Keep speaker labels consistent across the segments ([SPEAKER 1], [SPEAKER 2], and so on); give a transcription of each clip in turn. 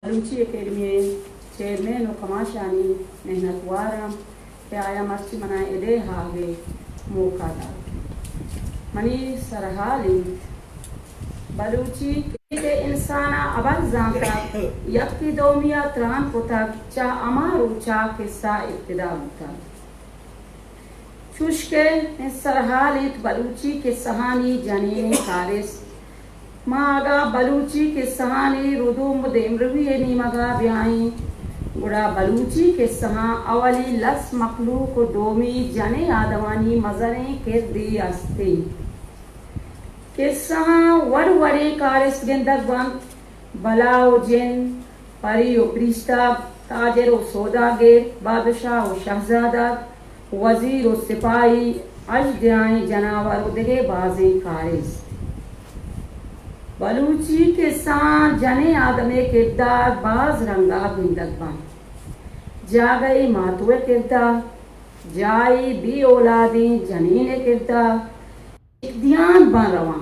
[SPEAKER 1] Balochi academy chairman और कमाशानी मेहनत warm के आया मस्ती मनाए एदे हागे मौका दा मनी सरहाली बलूची के इंसाना अबल जानता यक्ति दोमिया त्रान पुता चा अमारू चा किस्सा इब्तिदा होता चुशके सरहालित बलूची के सहानी जनीन कारिस मागा बलूची के सहानी रुदुम देमरवी नीमगा ब्याई गुड़ा बलूची के सहा अवली लस मखलू को डोमी जने आदवानी मजरे के दी अस्ती के सहा वर वरे कारिस गेंदक बंद बलाओ जिन परी उपरिश्ता ताजर व सौदागर बादशाह व शहजादा वजीर व सिपाही अजदाई जनावर उदगे बाजी कारिस बलूची के साथ जने आदमे किरदार बाज रंगा बिंदक बन जा गई मातुए किरदार जाई बी औलादी जनीने किरदार ध्यान बन रवा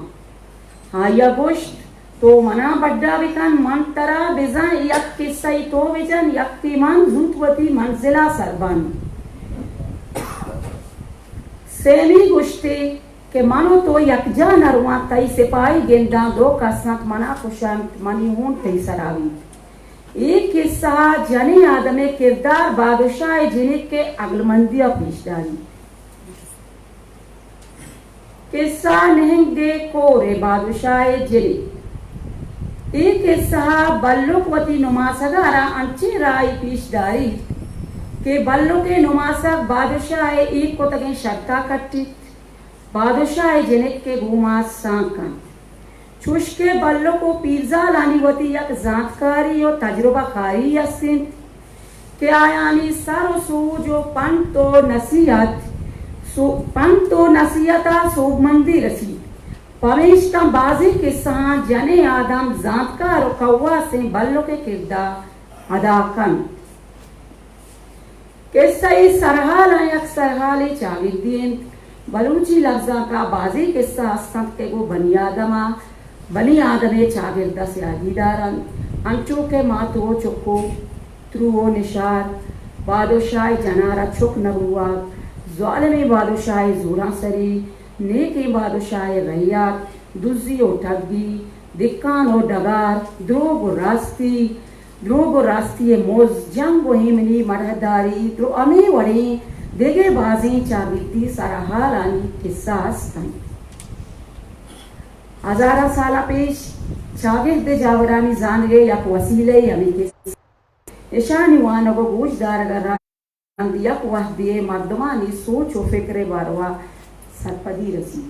[SPEAKER 1] हाँ या गोश्त तो मना बड्डा विकन मन तरा बिजा यक किस्सा तो विजन यक्ति मन जूतवती मंजिला सरबन सेमी गुश्ती के मानो तो यकजा नरवा तई सिपाही गेंदा दो कसनत मना कुशंत मनी हूं तई सरावी एक किस्सा जने आदमे किरदार बादशाह जिनिक के अगलमंदिया पेशदारी किस्सा नहीं दे कोरे बादशाह जिनी एक किस्सा बल्लुकवती नुमासगारा अंचे राई पेशदारी के बल्लु के नुमासक बादशाह एक को तगे शर्ता कट्टी बादशाह जिनिक के घुमा सांकन चुश के बल्लो को पीरजा लानी वती यक जांतकारी और तजुर्बा खारी यसिन के आयानी सारो सू जो पंतो नसीहता सोबमंदी रसी पवेश का बाजी के साथ जने आदम जांतकार और कौवा से बल्लो के किरदार अदा कन के सही सरहाल यक सरहाले चागिद्दीन बलूची लफ्जा का बाजी किस्सा संत के गो बनी आदमे चागिरदा से आदीदारन अंचो के मातो चुको त्रुओ निशार बादशाह जनारा चुक नबुआ ज़ालिमी बादशाह जोरा सरी नेकी बादशाह रैयात दुजी ओ ठगी दिक्कान ओ डगार द्रोग रास्ती मोज जंग हिमनी मरहदारी द्रो अमे वड़ी देगे बाजी चाबिती सरहालानी किस्सा हस्तन हजारा साला पेश शागिर्द जावरानी जान गए यक वसीले यमी के ईशानी वानो को गोशदार अगर यक वह दिए मर्दमानी सोच व फिक्रे बारवा सरपदी रसी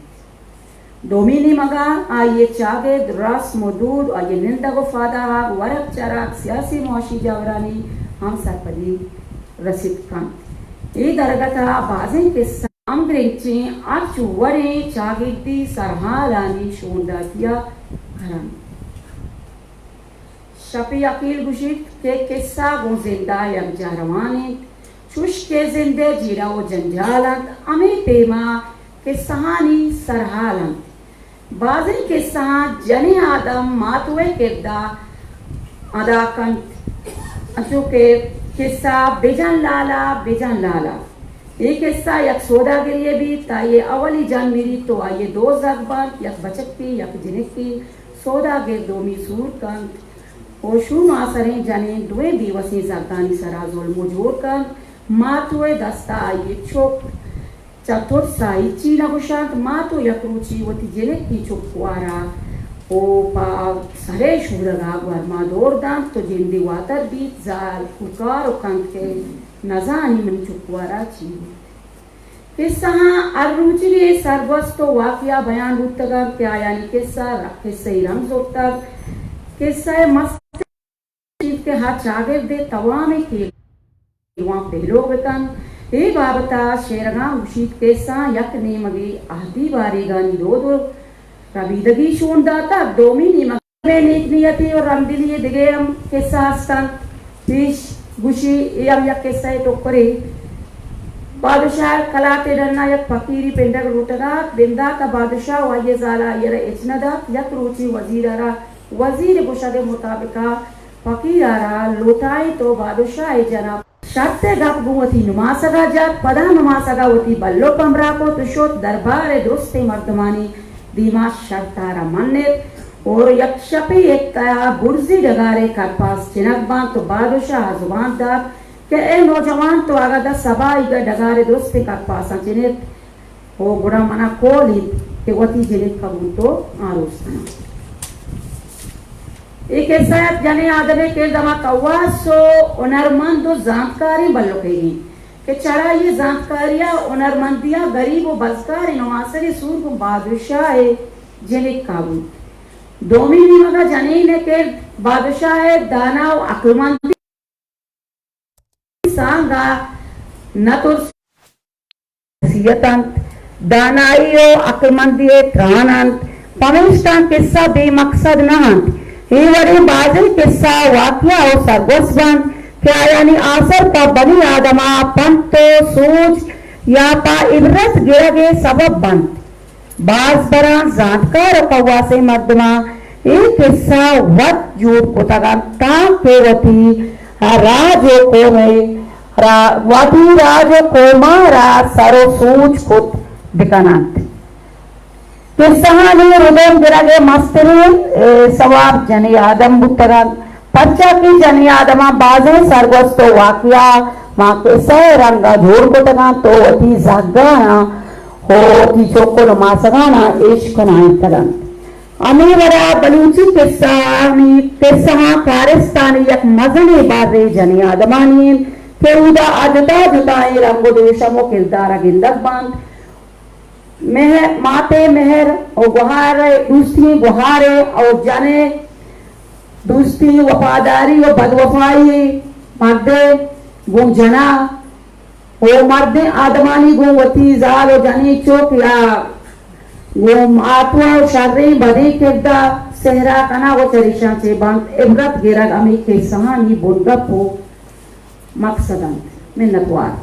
[SPEAKER 1] डोमिनी मगा आये चागे रस मदूद आये निंदा को फादा वरक चराक सियासी मुआशी जावरानी हम सरपदी रसिद कांत ये दरगता बाजे के सामग्रीची आज वरे चागिर्दी सरहालानी शोंदातिया घरन शपी अकील गुशित के किस्सा गो जिंदा यक जरवाने चुश के जिंदे जीरा वो जंजालन अमे पेमा के सहानी सरहालन बाजे के साथ जने आदम मातुए किरदा अदाकन अचो के किस्सा बेजन लाला एक किस्सा यक सौदा के लिए भी ताये अवली जान मेरी तो आये दो जगबान यक बचक की यक जिनिक की सौदा के दोमी सूर कंत ओशु मासरें जने दुए दिवसी जगदानी सराजोल मुजोर कन मातुए दस्ता आये चोक चतुर साई चीना कुशांत मातु यक रुचि वती जिनिक की चुकवारा ओ पा सरे शुरगा वर्मा दौर दाम तो जिंदी वातर बीत जाल कुकार कंत के नजानी मन चुकवारा ची किस्सा अरुचिरे सर्वस्तो वाकिया बयान रुतगा क्या यानी किस्सा रंग जोता किस्सा मस्त के हाथ चागे दे तवामे के वहां पहलो गतन ए बाबता शेरगा उशीत किस्सा यक ने मगे आधी बारेगा नी दो रबीदगी शोंदाता डोमिनी मगे नेक नियति और रमदिली दिगे हम किस्सा हस्तन फिश गुशी यम यक किस्सा टोकरे बादशाह कलाते डरना यक फकीरी पेंडर रोटगा बिंदा का बादशाह वाये जाला येरे इचनदा यक रोची वजीर गुशा के मुताबिका फकीरारा लोटाई तो बादशाह जना शर्ते गप गुवती नुमासगा जात पदा नुमासगा वती बल्लो कमरा को तुशोत दरबार दोस्ते मर्दमानी दीमा शर्तारा मन्नेत और यक्षपी एक तया बुर्जी डगारे कर पास चिनक बां तो बादशाह जुबान दार के ए नौजवान तो आगा सभा इगा डगारे दोस्ते कर पास चिनेत ओ गुड़ा मना कोली के वती जिले कबूल तो आरोस्तना एक ऐसा जने आदमे के दमा कवासो उनरमंद जानकारी बल्लो कही के चरा ये जानकारियां उनरमंदिया गरीब और बसकार नवासरी सूर को बादशाह है जिले काबू दोमी निमगा जने ने के बादशाह है दाना और अक्लमंदी सांगा न तो सियतंत दानाइयो अक्लमंदी त्रानंत पमेस्टान किस्सा बेमकसद नहंत वरी बाजल किस्सा वाकिया और सरगोसबन क्या यानी आसर का बनी आदमा पंतो सूझ या पा इबरत गिरगे सबब बंद बाज बरा जानकार कौवा से मर्दमा एक किस्सा वत जूर को तगंता के वती राजो को में वती राजो को मारा सरो सूझ को दिकानांत किस्सानी रुदम गिरगे मस्तरी सवाब जनी आदम बुतरन पच्चा की जनी आदमा बाजे सरगोस्तो वाकिया मां के सह रंगा झोर को तगा तो अति जागाना हो की चोको मासगाना इश्क नाई तगन अमीवरा बलूची किस्सा कारस्तानी यक मजने बाजे जनी आदमानी के उदा अजता जुताए रंगो देशमो किरदार गिंदक बांध मेहर माते मेहर और गुहारे दूसरी गुहारे और जाने दूसरी वफादारी और बदवफाई मर्दे गो जना वो मर्दे आदमानी गो वती जाल और जानी चोक या गो आत्मा और शर्री बदी किरदा सहरा कना वो चरिशा से बंद इब्रत गिरग अमी के सहानी बुनगप हो मकसदन मिन्नतवार